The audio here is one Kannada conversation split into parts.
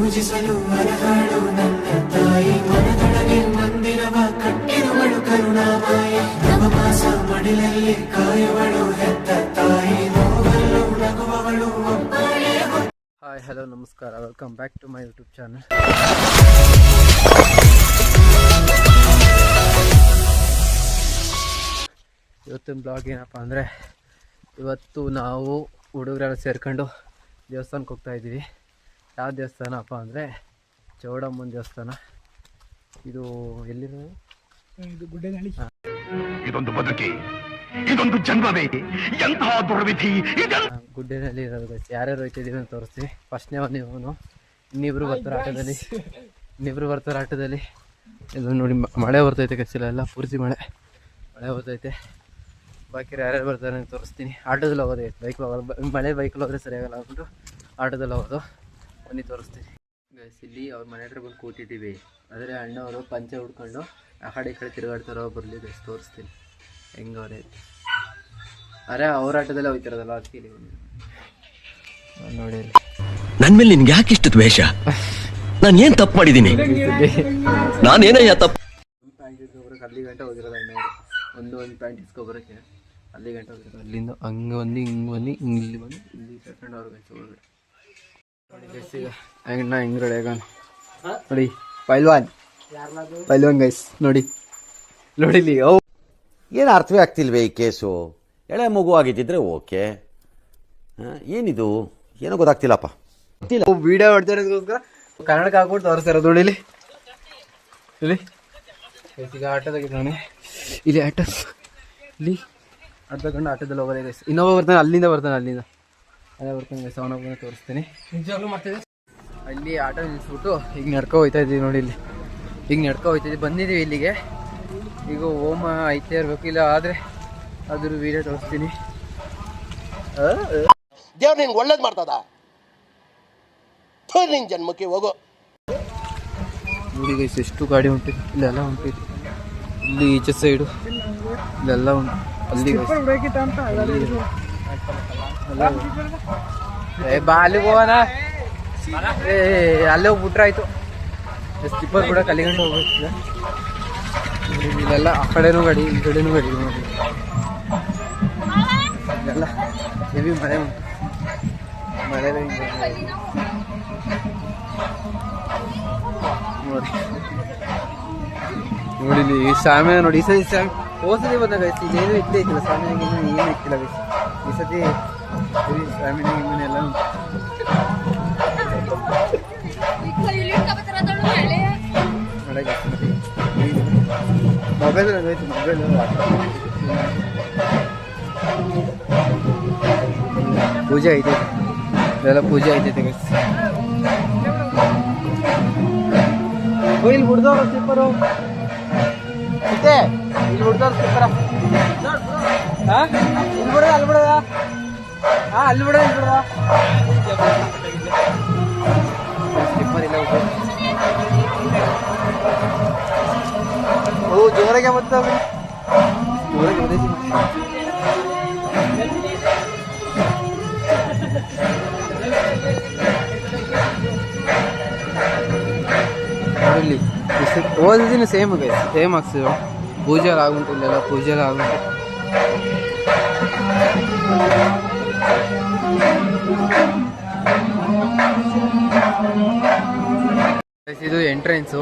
ಪೂಜಿಸಲು ಮನಗಾಡು ನನ್ನ ತಾಯಿ ಮನದೊಳಗೆ ಮಂದಿರವ ಕಟ್ಟಿರುವಳು ಕರುಣಾಮಾಯಿ ನವಮಾಸ ಮಡಿಲಲ್ಲಿ ಕಾಯುವಳು ಹೆತ್ತ ತಾಯಿ ನೋವಲ್ಲೂ ನಗುವವಳು ಒಬ್ಬಳೇ. ಹಾಯ್ ಹಲೋ ನಮಸ್ಕಾರ, welcome back to my YouTube channel. ಇವತ್ತಿನ ಬ್ಲಾಗ್ ಏನಪ್ಪ ಅಂದರೆ, ಇವತ್ತು ನಾವು ಹುಡುಗರೆಲ್ಲ ಸೇರ್ಕೊಂಡು ದೇವಸ್ಥಾನಕ್ಕೆ ಹೋಗ್ತಾ ಇದ್ದೀವಿ. ಯಾವ ದೇವಸ್ಥಾನಪ್ಪ ಅಂದರೆ ಚೌಡಮ್ಮನ ದೇವಸ್ಥಾನ. ಇದು ಎಲ್ಲಿರೋದು? ಇದು ಗುಡ್ಡೇನಹಳ್ಳಿ. ಇದೊಂದು ಬದುಕಿ, ಇದೊಂದು ಜನ್ಮವೇ, ಎಂತಹ ದುರ್ವಿಧಿ. ಗುಡ್ಡೇನಹಳ್ಳಿ ಇರೋದು. ಯಾರ್ಯಾರು ಹೋಗ್ತಿದ್ದೀವಿ ಅಂತ ತೋರಿಸ್ತೀವಿ. ಫಸ್ಟ್ನೇ ನೀವು ಇನ್ನಿಬ್ರು ಬರ್ತಾರೆ ಆಟೋದಲ್ಲಿ. ಇದು ನೋಡಿ ಮಳೆ ಬರ್ತೈತೆ, ಕಸಿಲ್ಲ ಎಲ್ಲ ಪೂರ್ತಿ ಮಳೆ ಬರ್ತೈತೆ. ಬಾಕಿ ಯಾರ್ಯಾರು ಬರ್ತಾರೆ ಅಂತ ತೋರಿಸ್ತೀನಿ. ಆಟೋದಲ್ಲಿ ಹೋಗೋದೈತೆ, ಬೈಕ್ ಹೋಗೋದು. ಬೈಕಲ್ಲಿ ಹೋದ್ರೆ ಸರಿಯಾಗಲ್ಲ ಅಂದ್ಬಿಟ್ಟು ಆಟೋದಲ್ಲಿ ಹೋಗೋದು. ಬನ್ನಿ ತೋರಿಸ್ತೀನಿ. ಇಲ್ಲಿ ಅವ್ರ ಮನೆ ಹತ್ರ ಬಂದು ಕೂತಿದ್ದೀವಿ. ಆದರೆ ಅಣ್ಣವರು ಪಂಚೆ ಹುಡ್ಕೊಂಡು ಆ ಕಡೆ ಈ ಕಡೆ ತಿರುಗಾಡ್ತಾರೋ ಬರಲಿ. ತೋರಿಸ್ತೀನಿ ಹೆಂಗವ್ರೆ. ಅರೆ ಅವ್ರ ಆಟೋದಲ್ಲೇ ಹೋಗ್ತಿರೋದಲ್ಲ, ಅದಕ್ಕೆ ನೋಡಿ. ನನ್ನ ಮೇಲೆ ನಿನ್ಗೆ ಯಾಕೆ ಇಷ್ಟು ದ್ವೇಷ? ನಾನು ಏನು ತಪ್ಪು ಮಾಡಿದ್ದೀನಿ? ನಾನೇನಯ್ಯ ತಪ್ಪು? ಪ್ಯಾಂಟ್ ಇಸ್ಕೊಬರಕ್ಕೆ ಅಲ್ಲಿ ಗಂಟೆ ಹೋಗಿರೋದು ಅಣ್ಣವರು. ಒಂದು ಪ್ಯಾಂಟ್ ಇಸ್ಕೊಬರೋಕ್ಕೆ ಅಲ್ಲಿ ಗಂಟೆ ಹೋಗಿರೋದು. ಅಲ್ಲಿಂದ ಹಂಗೆ ಬಂದು ಇಲ್ಲಿ ಬಂದು ಇಲ್ಲಿ ಕರ್ಕೊಂಡು ಅವ್ರ ಗಂಟೆ ಒಳಗಡೆ ನೋಡಿ. ಈಗ ಅಣ್ಣ ಹೆಂಗ್ರಡೆ ಹೇಗ ನೋಡಿ. ಪೈಲ್ವಾನ್ ಗೈಸ್ ನೋಡಿ ಓ ಏನು ಅರ್ಥವೇ ಆಗ್ತಿಲ್ವೇ ಈ ಕೇಸು? ಎಳೆ ಮಗು ಆಗಿದ್ದಿದ್ರೆ ಓಕೆ, ಏನಿದು ಏನೋ ಗೊತ್ತಾಗ್ತಿಲ್ಲಪ್ಪ. ವಿಡಿಯೋ ಮಾಡ್ತಾರೋದಕ್ಕೋಸ್ಕರ ಕನ್ನಡಕ್ಕೆ ಹಾಕ್ಬಿಟ್ಟು ತೋರಿಸ್ತಾರ ನೋಡಿ. ಇಲ್ಲಿ ಈಗ ಆಟೋದಾಗಿದ್ದಾನೆ. ಇಲ್ಲಿ ಆಟೋ ತಗೊಂಡು ಆಟೋದಲ್ಲಿ ಹೋಗೋದೇ ಗೈಸ್. ಇನ್ನೊಬ್ಬ ಬರ್ತಾನೆ, ಅಲ್ಲಿಂದ ಬರ್ತಾನೆ ಗೈಸ್. ಅವನೊಬ್ಬನ ತೋರಿಸ್ತೀನಿ. ನಿಜವಾಗ್ಲೂ ಮಾಡ್ತಿದ್ದೆ. ಅಲ್ಲಿ ಆಟೋ ನಿಲ್ಲಿಸ್ಬಿಟ್ಟು ಈಗ ನಡ್ಕೊ ಹೋಗ್ತಾ ಇದ್ದೀವಿ ನೋಡಿ. ಬಂದಿದ್ದೀವಿ ಇಲ್ಲಿಗೆ. ಈಗ ಹೋಮ ಐತೆ ಇರಬೇಕು, ಇಲ್ಲ ಆದರೆ ಅದ್ರ ವೀಡಿಯೋ ತೋರಿಸ್ತೀನಿ. ದೇವ್ರು ನಿನ್ಗೆ ಒಳ್ಳೇದು ಮಾಡ್ತದ, ನಿನ್ ಜನ್ಮಕ್ಕೆ ಹೋಗೋ. ನೋಡಿ ಗೈಸ್ ಎಷ್ಟು ಗಾಡಿ ಹೊಂಟಿದೆ. ಇಲ್ಲೆಲ್ಲ ಹೊಂಟಿದೆ. ಇಲ್ಲಿ ಈಚೆ ಸೈಡು ಇಲ್ಲೆಲ್ಲ ಉಂಟು. ಅಲ್ಲಿ ಅಲ್ಲಿಗೆ ಹೋಗೋಣ. ಅಲ್ಲೇ ಹೋಗ್ಬಿಟ್ರೆ ಆಯ್ತು. ಸ್ಲಿಪ್ಪರ್ ಕೂಡ ಕಲಿಗಂಡು ಹೋಗ್ಬೇಕು. ಇಲ್ಲೆಲ್ಲ ಆ ಕಡೆನೂ ಗಾಡಿ, ಈ ಕಡೆನೂ ಗಾಡಿ ನೋಡಿ. ಇಲ್ಲೆಲ್ಲ ಹೆವಿ ಮಳೆ ಉಂಟು. ನೋಡಿ ಈ ಸಾಮ್ಯ ನೋಡಿ. ಈ ಸತಿ ಹೋಸತಿ ಬಂದಾಗ ಇಲ್ಲೇನು ಇದ್ದೇ ಇತ್ತಿಲ್ಲ. ಸಾಮ್ಯಾಗ ಏನು ಇತ್ತಿಲ್ಲ ಗೈಸ್. ಈ ಸತಿ ಸಾಮಿನ ಎಲ್ಲ ಉಂಟು. ಮೊಬೈಲ್ ಪೂಜೆ ಐತೆ, ಇದೆಲ್ಲ ಪೂಜೆ ಐತೈತೆ ಗೈಸ್. ಇಲ್ಲಿ ಹುಡ್ದವ್ರು ಸ್ಲಿಪ್ಪರು ಇದೆ. ಇಲ್ಲಿ ಹುಡ್ದವ್ರು ಸ್ಲಿಪ್ಪರ ಇಲ್ಲಿ ಬಿಡೋದ, ಅಲ್ಲಿ ಬಿಡೋದ, ಅಲ್ಲಿ ಬಿಡೋದ, ಇಲ್ಲಿ ಬಿಡೋದ. ಸ್ಲಿಪ್ಪರ್ ಇಲ್ಲ. ಓ ಜೋರಾಗೆ ಬರ್ತಾವೆ. ಜೋರಾಗಿ ಬರ್ತೈತಿ. ಇಲ್ಲಿ ಓದಿನ ಸೇಮ್ ಆಗ್ತದೆ. ಪೂಜೆಲ್ಲ ಆಗುಂಟು, ಇಲ್ಲೆಲ್ಲ ಪೂಜೆಲ್ಲ ಆಗುಂಟು. ಇದು ಎಂಟ್ರೆನ್ಸ್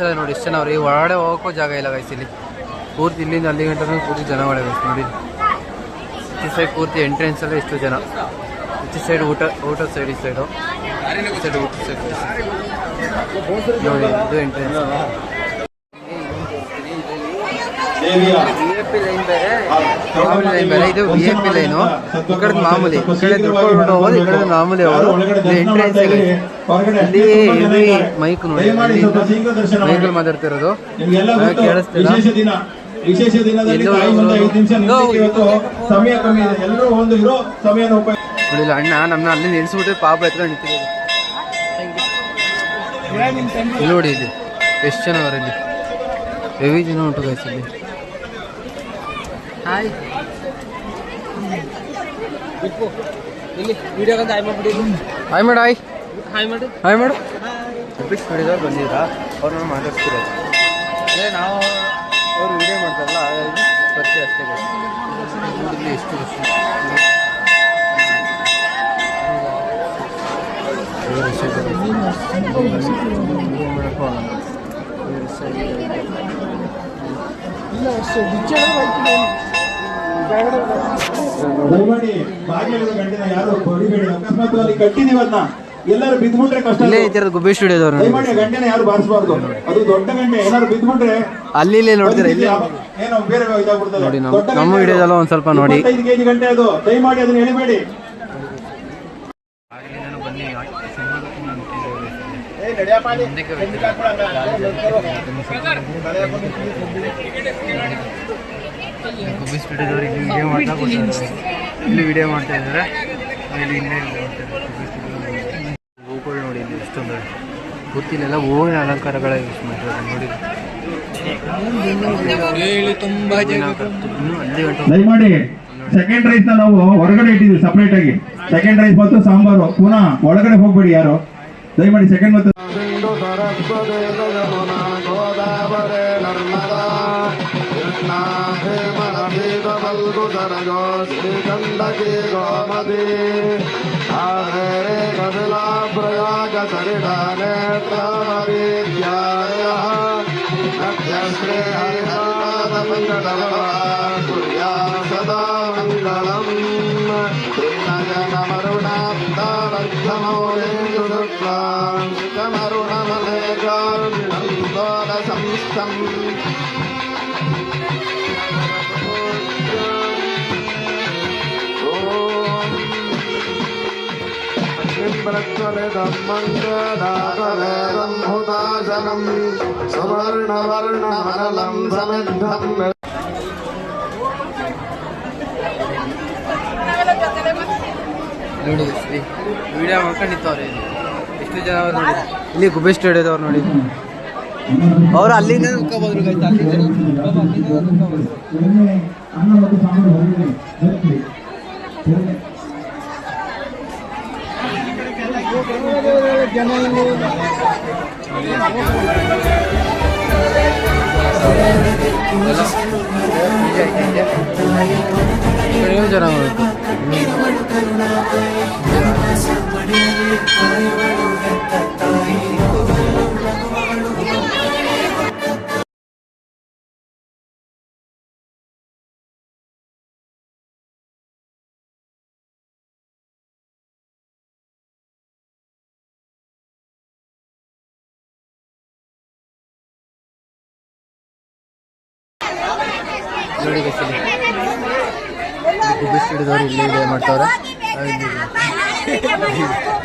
ಎಲ್ಲ ನೋಡಿ ಎಷ್ಟು ಜನ ಅವ್ರಿಗೆ. ಒಳಗಡೆ ಹೋಗೋಕ್ಕೂ ಜಾಗ ಇಲ್ಲ ಗೈಸ್. ಇಲ್ಲಿ ಪೂರ್ತಿ ಇಲ್ಲಿಂದ ಅಲ್ಲಿ ಗಂಟೆ ಪೂರ್ತಿ ಜನ ಒಳಗೆ ಗೈಸ್ ನೋಡಿ. ಈ ಸೈಡ್ ಪೂರ್ತಿ ಎಂಟ್ರೆನ್ಸ್ ಎಲ್ಲ ಎಷ್ಟು ಜನ. ಈ ಸೈಡ್ ಊಟದ ಸೈಡ್, ಈ ಸೈಡು ಊಟದ ಸೈಡ್ ನೋಡಿ. ಇದು ಎಂಟ್ರೆನ್ಸ್. VIP ಲೈನ್ ಬೇರೆ, ಮಾಮೂಲಿ ಲೈನ್ ಬೇರೆ. ಇದು VIP ಲೈನು. ಈ ಕಡೆ ಮಾಮೂಲಿ, ಈ ಕಡೆ ದುಡ್ಡು ಹೋಗೋದು, ಈ ಕಡೆ ಮಾಮೂಲಿ ಹೋಗೋದು. ಇದು ಎಂಟ್ರೆನ್ಸ್. ಇಲ್ಲಿ ಮೈಕ್ ನೋಡಿ, ಮೈಕಲ್ಲಿ ಮಾತಾಡ್ತಿರೋದು ಕೇಳಿಸ್ತಿಲ್ಲ. ವಿಶೇಷ ದಿನದಲ್ಲಿ ಸಮಯ ಕಮ್ಮಿ ಇದೆ, ಎಲ್ಲರೂ ಒಂದು ಇರೋ ಸಮಯ ನೋಡಿಲ್ಲ. ಅಣ್ಣ ನಮ್ಮನ್ನ ಅಲ್ಲಿ ನಿಲ್ಸ್ಬಿಟ್ಟು ಪಾಪ ಎತ್ಕೊಂಡು ನಿಂತಿರೋದು. ಇಲ್ಲಿ ನೋಡಿ, ಇಲ್ಲಿ ಎಷ್ಟು ಜನ ಅವರಲ್ಲಿ ಹೆವಿ ಜನ ಉಂಟು ಗೈಸ್. ಇಲ್ಲಿ ಹಾಯ್ ಇಲ್ಲಿ ವಿಡಿಯೋಗಂತ ಹಾಯ್ ಮಾಡ್ಬಿಡಿ. ಹಾಯ್ ಮಾಡ. ಹಾಯ್ ಹಾಯ್ ಮಾಡು ಬಿಟ್ಟು ನೋಡಿದವ್ರು ಬಂದಿದ್ರಾ ಅವ್ರನ್ನ ಮಾತಾಡ್ತಿರೋದು ಅದೇ ನಾವು ಅವರು ವಿಡಿಯೋ ಮಾಡ್ತಾರಲ್ಲ ಹಾಗಾಗಿ ಪರಿಚಯ ಅಷ್ಟೇ ನೋಡಿದ್ವಿ ಎಷ್ಟು ದಯಮಾಡಿ ಬಾಗಿಲು ಗಂಟಿನ ಯಾರು ಹೊಡಿಬೇಡಿ. ಅಕಸ್ಮಾತ್ ಅಲ್ಲಿ ಕಟ್ಟಿದೀವಿ ಅದನ್ನ ಎಲ್ಲರೂ ಬಿದ್ಬಿಟ್ರೆ ಕಷ್ಟ. ಇಲ್ಲೇ ಇದ್ದಾರೆ ಗುಬ್ಬಿ ಸ್ಟುಡಿಯೋದವ್ರು. ದಯಮಾಡಿ ಗಂಟೆನ ಯಾರು ಬಾರಿಸಬಾರ್ದು. ಅದು ದೊಡ್ಡ ಗಂಟೆ ಏನಾದ್ರು ಬಿದ್ಬಿಟ್ರೆ ಅಲ್ಲಿ ಇಲ್ಲೇ ನೋಡ್ತೀರಾ ಇಲ್ಲಿ ಏನೋ ಬೇರೆ ಇದಾಗ್ಬಿಡ್ತದೆ. ನೋಡಿ ನಮ್ಮ ವಿಡಿಯೋದಲ್ಲ ಒಂದ್ ಸ್ವಲ್ಪ ನೋಡಿ. 25 kg ಗಂಟೆ ಅದು. ದಯಮಾಡಿ ಅದನ್ನ ಎಳಿಬೇಡಿ. ಗುಬ್ಬಿ ಸ್ಟುಡಿಯೋದವ್ರು ಇಲ್ಲಿ ವಿಡಿಯೋ ಮಾಡ್ತಾ ಇದ್ದಾರೆ. ಇಲ್ಲಿ ಹೂಗಳು ನೋಡಿ ಇಲ್ಲಿ ಎಷ್ಟೊಂದು ಗೊತ್ತಿಲ್ಲ ಹೂವಿನ ಅಲಂಕಾರಗಳ ಯೂಸ್ ಮಾಡಿರೋದು ನೋಡಿ. ತುಂಬಾ ಜನ ದಯಮಾಡಿ ಸೆಕೆಂಡ್ ರೈಸ್ ನಾವು ಹೊರಗಡೆ ಇಟ್ಟಿದ್ವಿ ಸಪರೇಟ್ ಆಗಿ. ಸೆಕೆಂಡ್ ರೈಸ್ ಮತ್ತು ಸಾಂಬಾರು ಪುನಃ ಒಳಗಡೆ ಹೋಗ್ಬೇಡಿ ಯಾರು. ದಯಮಾಡಿ ಸೆಕೆಂಡ್ ಮತ್ತು ನೋಡಿ ವಿಡಿಯೋ ಮಾಡ್ಕೊಂಡಿತ್ತವ್ರೆ. ಎಷ್ಟು ಜನ ಅವ್ರು ನೋಡಿ ಇಲ್ಲಿ ಗುಬ್ಬಿ ಸ್ಟುಡಿಯೋದವ್ರು ನೋಡಿ. ಅವ್ರು ಅಲ್ಲಿಂದ ನುಕ್ಕೋಬೋದು ಅನ್ನ ಮತ್ತು ಸಾಂಬಾರು ಹೊರಗಡೆ ನೋಡಿ ಗುಬ್ಬಿ ಸ್ಟುಡಿಯೋದವ್ರು ಇಲ್ಲಿ ವಿಡಿಯೋ ಮಾಡ್ತಾವ್ರೆ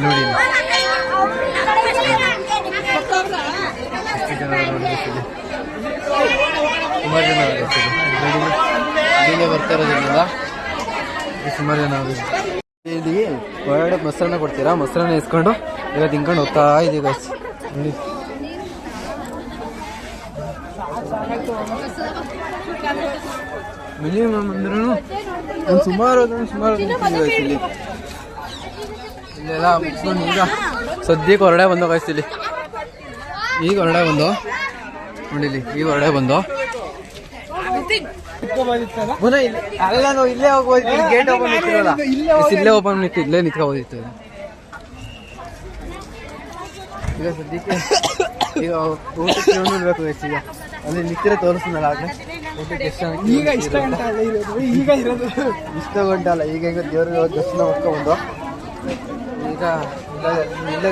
ನೋಡಿ. ಎಷ್ಟು ಜನ ನೋಡಿ ಸುಮಾರು ಜನ ಇಲ್ಲಿಂದ ಬರ್ತಾ ಇರೋದ್ರಿಂದ ಸುಮಾರು ಜನ ಇಲ್ಲಿ ಹೊರಗಡೆ ಮೊಸರನ್ನ ಕೊಡ್ತೀರಾ, ಮೊಸರನ್ನ ಇಸ್ಕೊಂಡು ಎಲ್ಲ ತಿನ್ಕೊಂಡು ಹೋಗ್ತಾ ಇದೀವಿ ಗೈಸ್ ನೋಡಿ. ಮಿನಿಮಮ್ ಅಂದ್ರೂ ಒಂದು ಸುಮಾರು ಇಲ್ಲಿ ಇಲ್ಲೆಲ್ಲ ಮುಗಿಸ್ಕೊಂಡು ಈಗ ಸದ್ಯಕ್ಕೆ ಹೊರಡೆ ಬಂದು ಕಾಯಿಸ್ತಿಲ್ಲಿ. ಈಗ ಹೊರಡೆ ಬಂದು ನೋಡಿಲಿ, ಈಗ ಹೊರಡೆ ಬಂದು ಪುನಃ ಅಲ್ಲ ನಾವು ಇಲ್ಲೇ ಹೋಗ್ಬೋದು. ಗೇಟ್ ಓಪನ್ ಇಟ್ಟಿರಲ್ಲ, ಇಲ್ಲೇ ಓಪನ್ ಇತ್ತು, ಇಲ್ಲೇ ನಿಂತ್ಕೋಬೋದಿತ್ತು. ಈಗ ಸದ್ಯಕ್ಕೆ ಈಗ ಊಟಕ್ಕೆ ನೋಡ್ಬೇಕು ಗೈಸ್. ಈಗ ಅಲ್ಲಿ ನಿಂತಿರೋ ತೋರಿಸ್ನಲ್ಲ ಆಗಲೇ ಊಟಕ್ಕೆ ಎಷ್ಟು ಈಗ ಇಷ್ಟ ಗಂಟೆ ಅಲ್ಲ, ಈಗ ಈಗ ದೇವ್ರಿಗೆ ದರ್ಶನ ಮಾಡ್ಕೊಂಡು ಈಗ ಇಲ್ಲದೆ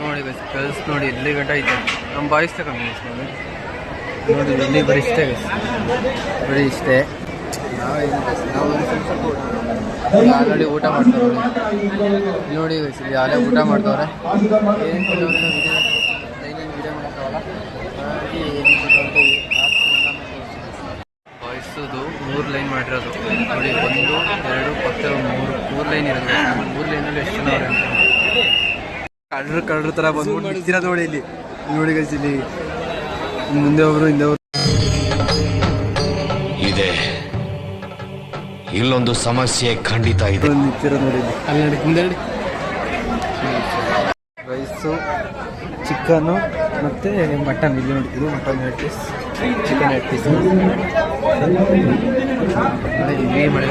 ನೋಡಿ ಗರ್ಲ್ಸ್ ನೋಡಿ ಎಲ್ಲಿ ಗಂಟ ಐತೆ. ನಮ್ಮ ಬಾಯ್ಸ್ ತಗೊಂಡು ನೋಡಿ ಇಲ್ಲಿ ಬರೀ ಇಷ್ಟೇ ಬರೀ ಇಷ್ಟೇ. ನಾವು ಆಲ್ರೆಡಿ ಊಟ ಮಾಡ್ತವ್ರೆ ನೋಡಿ ಇಲ್ಲಿ ಆಲೇ ಊಟ ಮಾಡ್ತವ್ರೆ. ಏನು ಕೊಟ್ಟವ್ರೆ ವಿಡಿಯೋ ಮಾಡ್ತಾವಲ್ಲ ಬಾಯ್ಸದು 3 ಲೈನ್ ಮಾಡಿರೋದು ನೋಡಿ. 1 2 ಪಕ್ಕ 3 ಲೈನ್ ಇರೋದು. 3 ಲೈನಲ್ಲಿ ಎಷ್ಟು ಜನ ಅವ್ರೆ ಅಂತ ಕಳ್ಳರು ಥರ ಬಂದ್ಬಿಟ್ಟು ನಿಂತಿರೋದು ನೋಡಿ. ಇಲ್ಲಿ ನೋಡಿ ಗೈಸ್ ಇಲ್ಲಿ ಮುಂದೆ ಒಬ್ರು ಹಿಂದೆ ಒಬ್ರು ಇದೆ. ಇಲ್ಲೊಂದು ಸಮಸ್ಯೆ ಖಂಡಿತ ಇದೆ. ನಿಂತಿರೋದು ನೋಡಿ ಅಲ್ಲಿ ನೋಡಿ ಮುಂದೆ ನೋಡಿ ರೈಸು ಚಿಕನ್ನು ಮತ್ತು ಮಟನ್. ಇಲ್ಲಿ ನೋಡಿ ಇದು ಮಟನ್ 8 ಪೀಸ್, ಚಿಕನ್ 8 ಪೀಸ್. ಮಳೆ